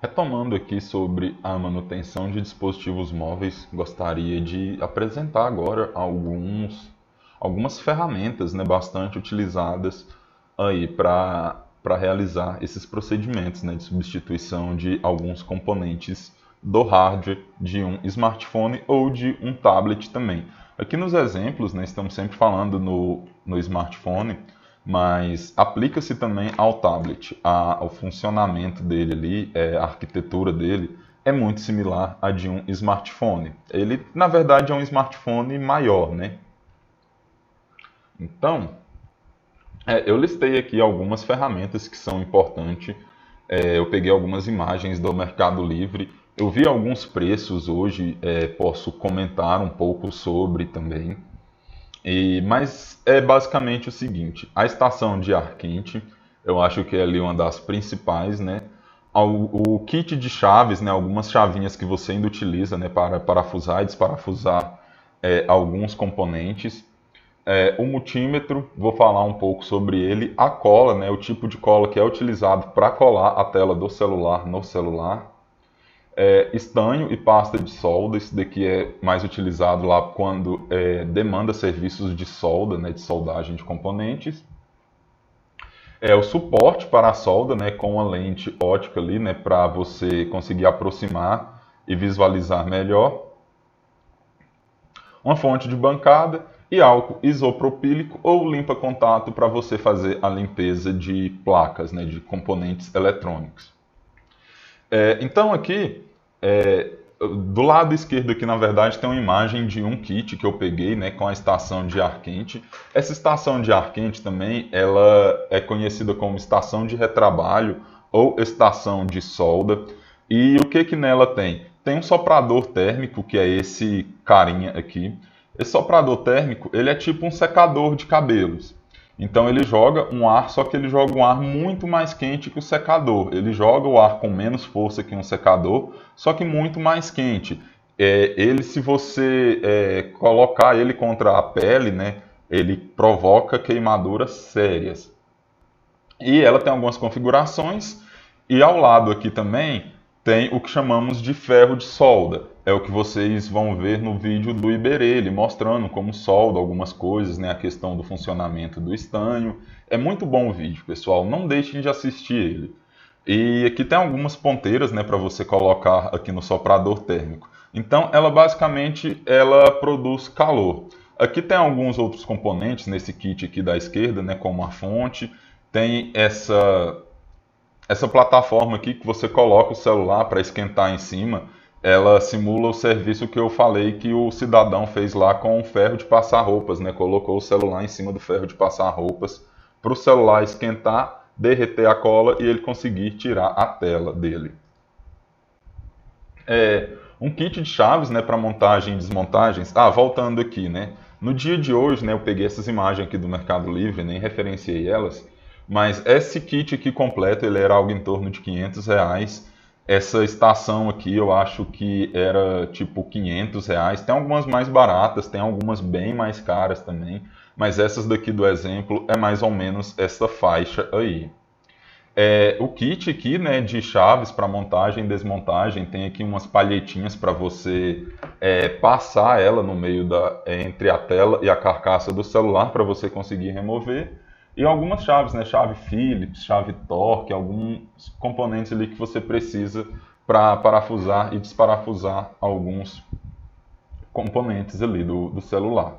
Retomando aqui sobre a manutenção de dispositivos móveis, gostaria de apresentar agora algumas ferramentas, né, bastante utilizadas aí para realizar esses procedimentos, né, de substituição de alguns componentes do hardware de um smartphone ou de um tablet também. Aqui nos exemplos, né, estamos sempre falando no smartphone, mas aplica-se também ao tablet. O funcionamento dele ali, a arquitetura dele é muito similar à de um smartphone. Ele, na verdade, é um smartphone maior, né? Então, eu listei aqui algumas ferramentas que são importantes. Eu peguei algumas imagens do Mercado Livre. Eu vi alguns preços hoje, posso comentar um pouco sobre também. Mas é basicamente o seguinte: a estação de ar quente, eu acho que é ali uma das principais, né? O kit de chaves, né? Algumas chavinhas que você ainda utiliza, né? Para parafusar e desparafusar alguns componentes. O multímetro, vou falar um pouco sobre ele. A cola, né? O tipo de cola que é utilizado para colar a tela do celular no celular. Estanho e pasta de solda, isso daqui é mais utilizado lá quando demanda serviços de solda, né, de soldagem de componentes. O suporte para a solda, né, com a lente ótica ali, né, para você conseguir aproximar e visualizar melhor. Uma fonte de bancada e álcool isopropílico ou limpa-contato para você fazer a limpeza de placas, né, de componentes eletrônicos. Então aqui, do lado esquerdo aqui, na verdade, tem uma imagem de um kit que eu peguei, né, com a estação de ar quente. Essa estação de ar quente também, ela é conhecida como estação de retrabalho ou estação de solda. E o que que nela tem? Tem um soprador térmico, que é esse carinha aqui. Esse soprador térmico, ele é tipo um secador de cabelos. Então ele joga um ar, só que ele joga um ar muito mais quente que o secador. Ele joga o ar com menos força que um secador, só que muito mais quente. Se você colocar ele contra a pele, né, ele provoca queimaduras sérias. E ela tem algumas configurações. E ao lado aqui também tem o que chamamos de ferro de solda. É o que vocês vão ver no vídeo do Iberê, ele mostrando como solda algumas coisas, né, a questão do funcionamento do estanho. É muito bom o vídeo, pessoal. Não deixem de assistir ele. E aqui tem algumas ponteiras, né, para você colocar aqui no soprador térmico. Então, ela produz calor. Aqui tem alguns outros componentes nesse kit aqui da esquerda, né, como a fonte. Tem essa plataforma aqui que você coloca o celular para esquentar em cima. Ela simula o serviço que eu falei que o cidadão fez lá com o ferro de passar roupas, né? Colocou o celular em cima do ferro de passar roupas para o celular esquentar, derreter a cola e ele conseguir tirar a tela dele. Um kit de chaves, né, para montagem e desmontagens. Voltando aqui, né? No dia de hoje, né, eu peguei essas imagens aqui do Mercado Livre, nem referenciei elas, mas esse kit aqui completo, ele era algo em torno de R$ 500. Essa estação aqui eu acho que era tipo R$ 500. Tem algumas mais baratas, tem algumas bem mais caras também, mas essas daqui do exemplo é mais ou menos essa faixa aí. O kit aqui, né, de chaves para montagem e desmontagem, tem aqui umas palhetinhas para você passar ela no meio entre a tela e a carcaça do celular para você conseguir remover. E algumas chaves, né, chave Phillips, chave Torque, alguns componentes ali que você precisa para parafusar e desparafusar alguns componentes ali do celular.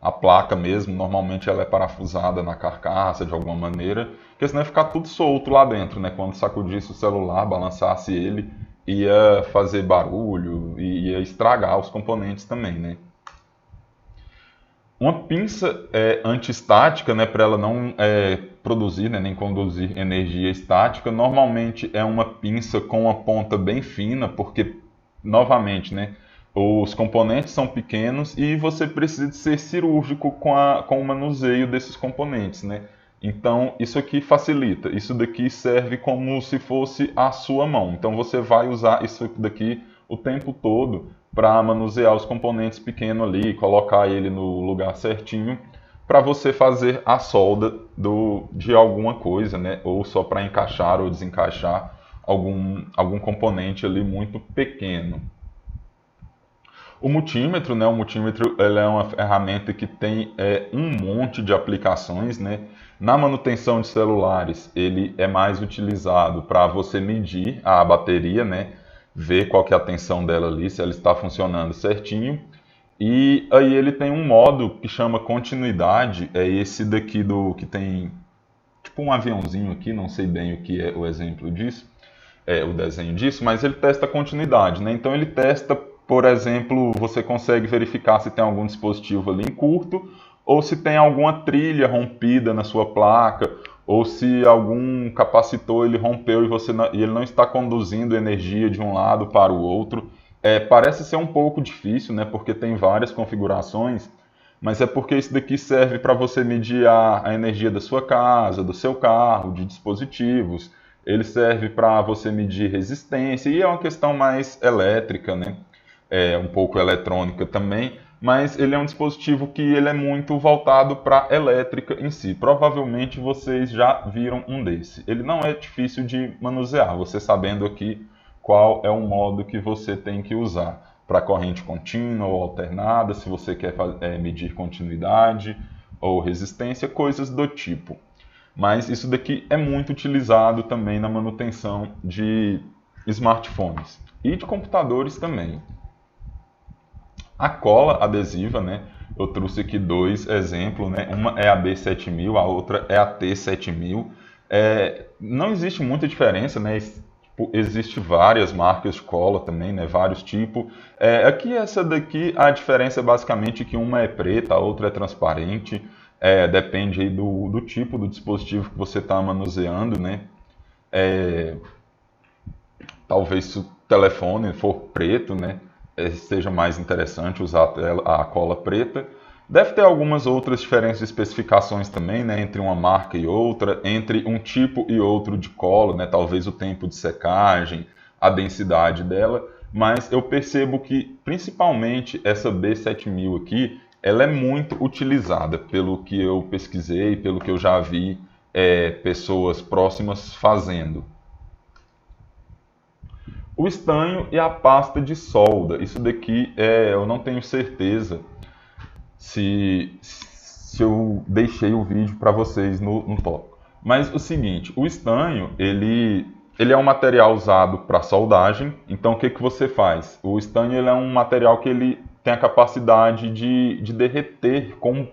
A placa mesmo, normalmente ela é parafusada na carcaça de alguma maneira, porque senão ia ficar tudo solto lá dentro, né? Quando sacudisse o celular, balançasse ele, ia fazer barulho e ia estragar os componentes também, né? Uma pinça antiestática, né, para ela não produzir, né, nem conduzir energia estática, normalmente é uma pinça com uma ponta bem fina, porque, novamente, né, os componentes são pequenos e você precisa de ser cirúrgico com o manuseio desses componentes, né? Então, isso aqui facilita. Isso daqui serve como se fosse a sua mão. Então, você vai usar isso daqui o tempo todo para manusear os componentes pequenos ali, colocar ele no lugar certinho, para você fazer a solda de alguma coisa, né? Ou só para encaixar ou desencaixar algum componente ali muito pequeno. O multímetro, né? O multímetro ele é uma ferramenta que tem um monte de aplicações, né? Na manutenção de celulares, ele é mais utilizado para você medir a bateria, né? Ver qual que é a tensão dela ali, se ela está funcionando certinho. E aí ele tem um modo que chama continuidade, é esse daqui do que tem tipo um aviãozinho aqui, não sei bem o que é o exemplo disso, o desenho disso, mas ele testa a continuidade, né? Então ele testa, por exemplo, você consegue verificar se tem algum dispositivo ali em curto, ou se tem alguma trilha rompida na sua placa, ou se algum capacitor ele rompeu e ele não está conduzindo energia de um lado para o outro. Parece ser um pouco difícil, né? Porque tem várias configurações, mas é porque isso daqui serve para você medir a energia da sua casa, do seu carro, de dispositivos. Ele serve para você medir resistência e é uma questão mais elétrica, né? Um pouco eletrônica também, mas ele é um dispositivo que ele é muito voltado para a elétrica em si. Provavelmente vocês já viram um desse. Ele não é difícil de manusear, você sabendo aqui qual é o modo que você tem que usar. Para corrente contínua ou alternada, se você quer medir continuidade ou resistência, coisas do tipo. Mas isso daqui é muito utilizado também na manutenção de smartphones e de computadores também. A cola adesiva, né? Eu trouxe aqui dois exemplos, né? Uma é a B7000, a outra é a T7000. Não existe muita diferença, né? Existe várias marcas de cola também, né? Vários tipos. Aqui essa daqui, a diferença é basicamente que uma é preta, a outra é transparente. Depende aí do tipo do dispositivo que você está manuseando, né? Talvez se o telefone for preto, né? Seja mais interessante usar a cola preta. Deve ter algumas outras diferentes de especificações também, né, entre uma marca e outra, entre um tipo e outro de cola, né, talvez o tempo de secagem, a densidade dela, mas eu percebo que principalmente essa B7000 aqui, ela é muito utilizada pelo que eu pesquisei, pelo que eu já vi pessoas próximas fazendo. O estanho e a pasta de solda, isso daqui eu não tenho certeza se eu deixei o vídeo para vocês no tópico. Mas o seguinte, o estanho, ele é um material usado para soldagem, então o que você faz? O estanho ele é um material que ele tem a capacidade de derreter com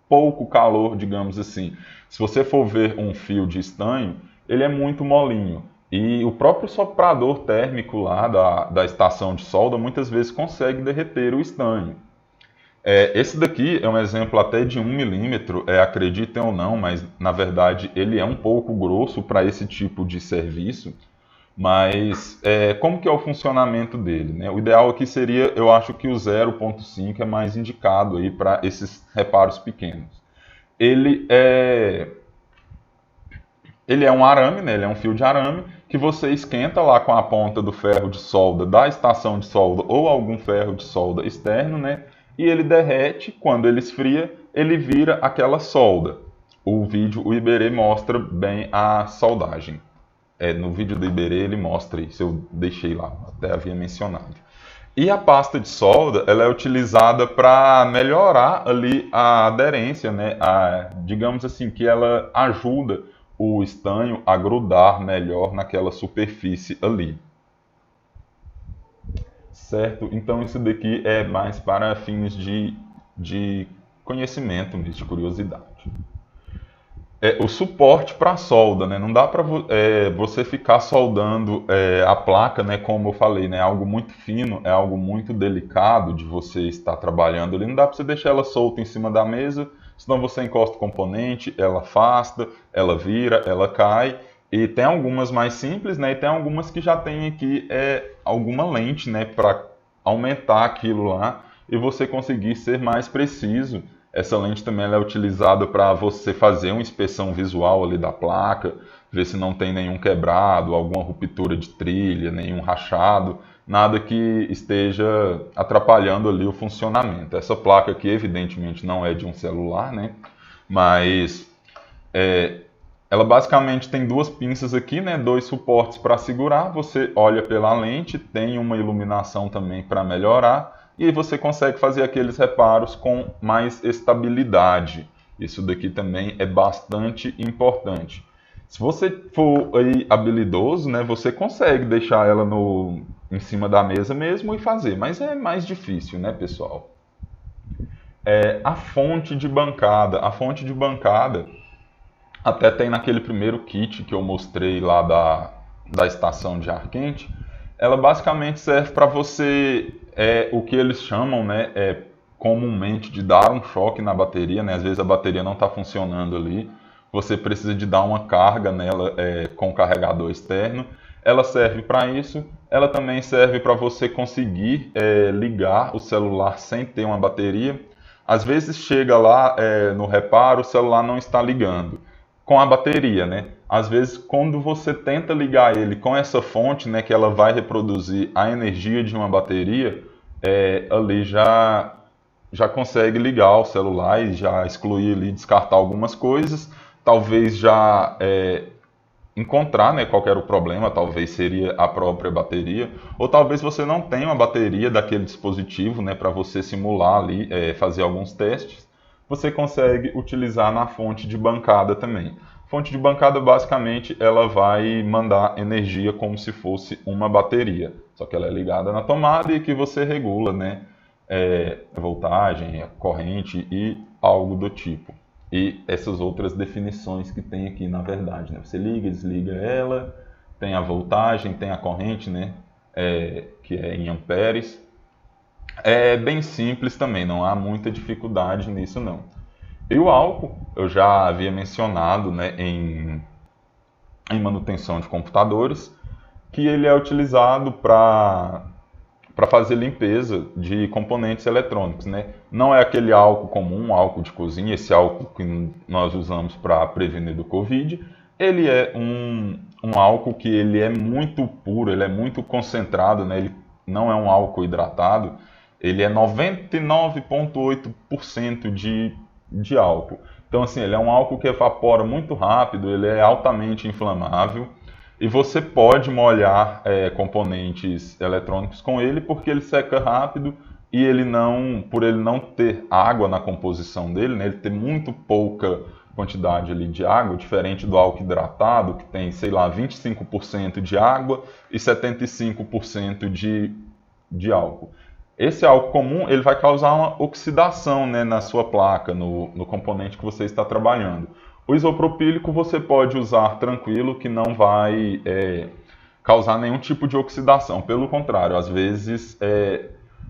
pouco calor, digamos assim. Se você for ver um fio de estanho, ele é muito molinho. E o próprio soprador térmico lá da estação de solda muitas vezes consegue derreter o estanho. Esse daqui é um exemplo até de 1 milímetro, acreditem ou não, mas na verdade ele é um pouco grosso para esse tipo de serviço. Mas como que é o funcionamento dele, né? O ideal aqui seria, eu acho que o 0.5 é mais indicado aí para esses reparos pequenos. Ele é um arame, né? Ele é um fio de arame que você esquenta lá com a ponta do ferro de solda da estação de solda ou algum ferro de solda externo, né? E ele derrete, quando ele esfria, ele vira aquela solda. O Iberê mostra bem a soldagem. No vídeo do Iberê ele mostra isso, eu deixei lá, até havia mencionado. E a pasta de solda, ela é utilizada para melhorar ali a aderência, né? Digamos assim, que ela ajuda o estanho a grudar melhor naquela superfície ali. Certo? Então isso daqui é mais para fins de conhecimento mesmo, de curiosidade. O suporte para solda, né? Não dá para você ficar soldando a placa, né? Como eu falei, né? É algo muito fino, é algo muito delicado de você estar trabalhando ali. Não dá para você deixar ela solta em cima da mesa, senão você encosta o componente, ela afasta, ela vira, ela cai. E tem algumas mais simples, né? E tem algumas que já tem aqui alguma lente, né? Para aumentar aquilo lá e você conseguir ser mais preciso. Essa lente também ela é utilizada para você fazer uma inspeção visual ali da placa, ver se não tem nenhum quebrado, alguma ruptura de trilha, nenhum rachado, nada que esteja atrapalhando ali o funcionamento. Essa placa aqui evidentemente não é de um celular, né? Mas Ela basicamente tem duas pinças aqui, né? Dois suportes para segurar. Você olha pela lente, tem uma iluminação também para melhorar e você consegue fazer aqueles reparos com mais estabilidade. Isso daqui também é bastante importante. Se você for aí habilidoso, né, você consegue deixar ela em cima da mesa mesmo e fazer, mas é mais difícil, né, pessoal? A fonte de bancada. A fonte de bancada até tem naquele primeiro kit que eu mostrei lá da estação de ar quente. Ela basicamente serve para você, o que eles chamam, né, comumente de dar um choque na bateria, né? Às vezes a bateria não está funcionando ali, você precisa de dar uma carga nela com o carregador externo. Ela serve para isso. Ela também serve para você conseguir ligar o celular sem ter uma bateria. Às vezes chega lá no reparo, o celular não está ligando com a bateria, né? Às vezes, quando você tenta ligar ele com essa fonte, né, que ela vai reproduzir a energia de uma bateria, ali já consegue ligar o celular e já excluir ali, descartar algumas coisas, talvez já encontrar, né, qual era o problema, talvez seria a própria bateria, ou talvez você não tenha uma bateria daquele dispositivo, né, para você simular ali, fazer alguns testes. Você consegue utilizar na fonte de bancada também. Fonte de bancada, basicamente, ela vai mandar energia como se fosse uma bateria, só que ela é ligada na tomada e que você regula, né, a voltagem, a corrente e algo do tipo. E essas outras definições que tem aqui, na verdade, né? Você liga, desliga ela, tem a voltagem, tem a corrente, né, que é em amperes. É bem simples também, não há muita dificuldade nisso não. E o álcool, eu já havia mencionado, né, em manutenção de computadores, que ele é utilizado para fazer limpeza de componentes eletrônicos, né? Não é aquele álcool comum, álcool de cozinha, esse álcool que nós usamos para prevenir do Covid. Ele é um álcool que ele é muito puro, ele é muito concentrado, né? Ele não é um álcool hidratado, ele é 99,8% de álcool. Então, assim, ele é um álcool que evapora muito rápido, ele é altamente inflamável e você pode molhar componentes eletrônicos com ele porque ele seca rápido e ele não, por ele não ter água na composição dele, né, ele tem muito pouca quantidade ali de água, diferente do álcool hidratado que tem, sei lá, 25% de água e 75% de álcool. Esse álcool comum ele vai causar uma oxidação, né, na sua placa, no componente que você está trabalhando. O isopropílico você pode usar tranquilo, que não vai causar nenhum tipo de oxidação. Pelo contrário, às vezes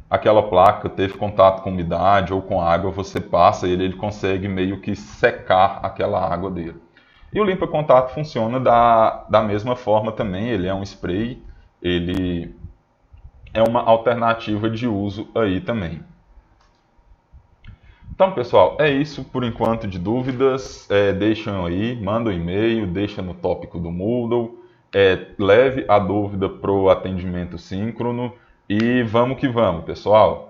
aquela placa teve contato com umidade ou com água, você passa e ele consegue meio que secar aquela água dele. E o limpa-contato funciona da mesma forma também, ele é um spray, ele é uma alternativa de uso aí também. Então, pessoal, é isso por enquanto de dúvidas. Deixam aí, manda um e-mail, deixa no tópico do Moodle, leve a dúvida para o atendimento síncrono e vamos que vamos, pessoal.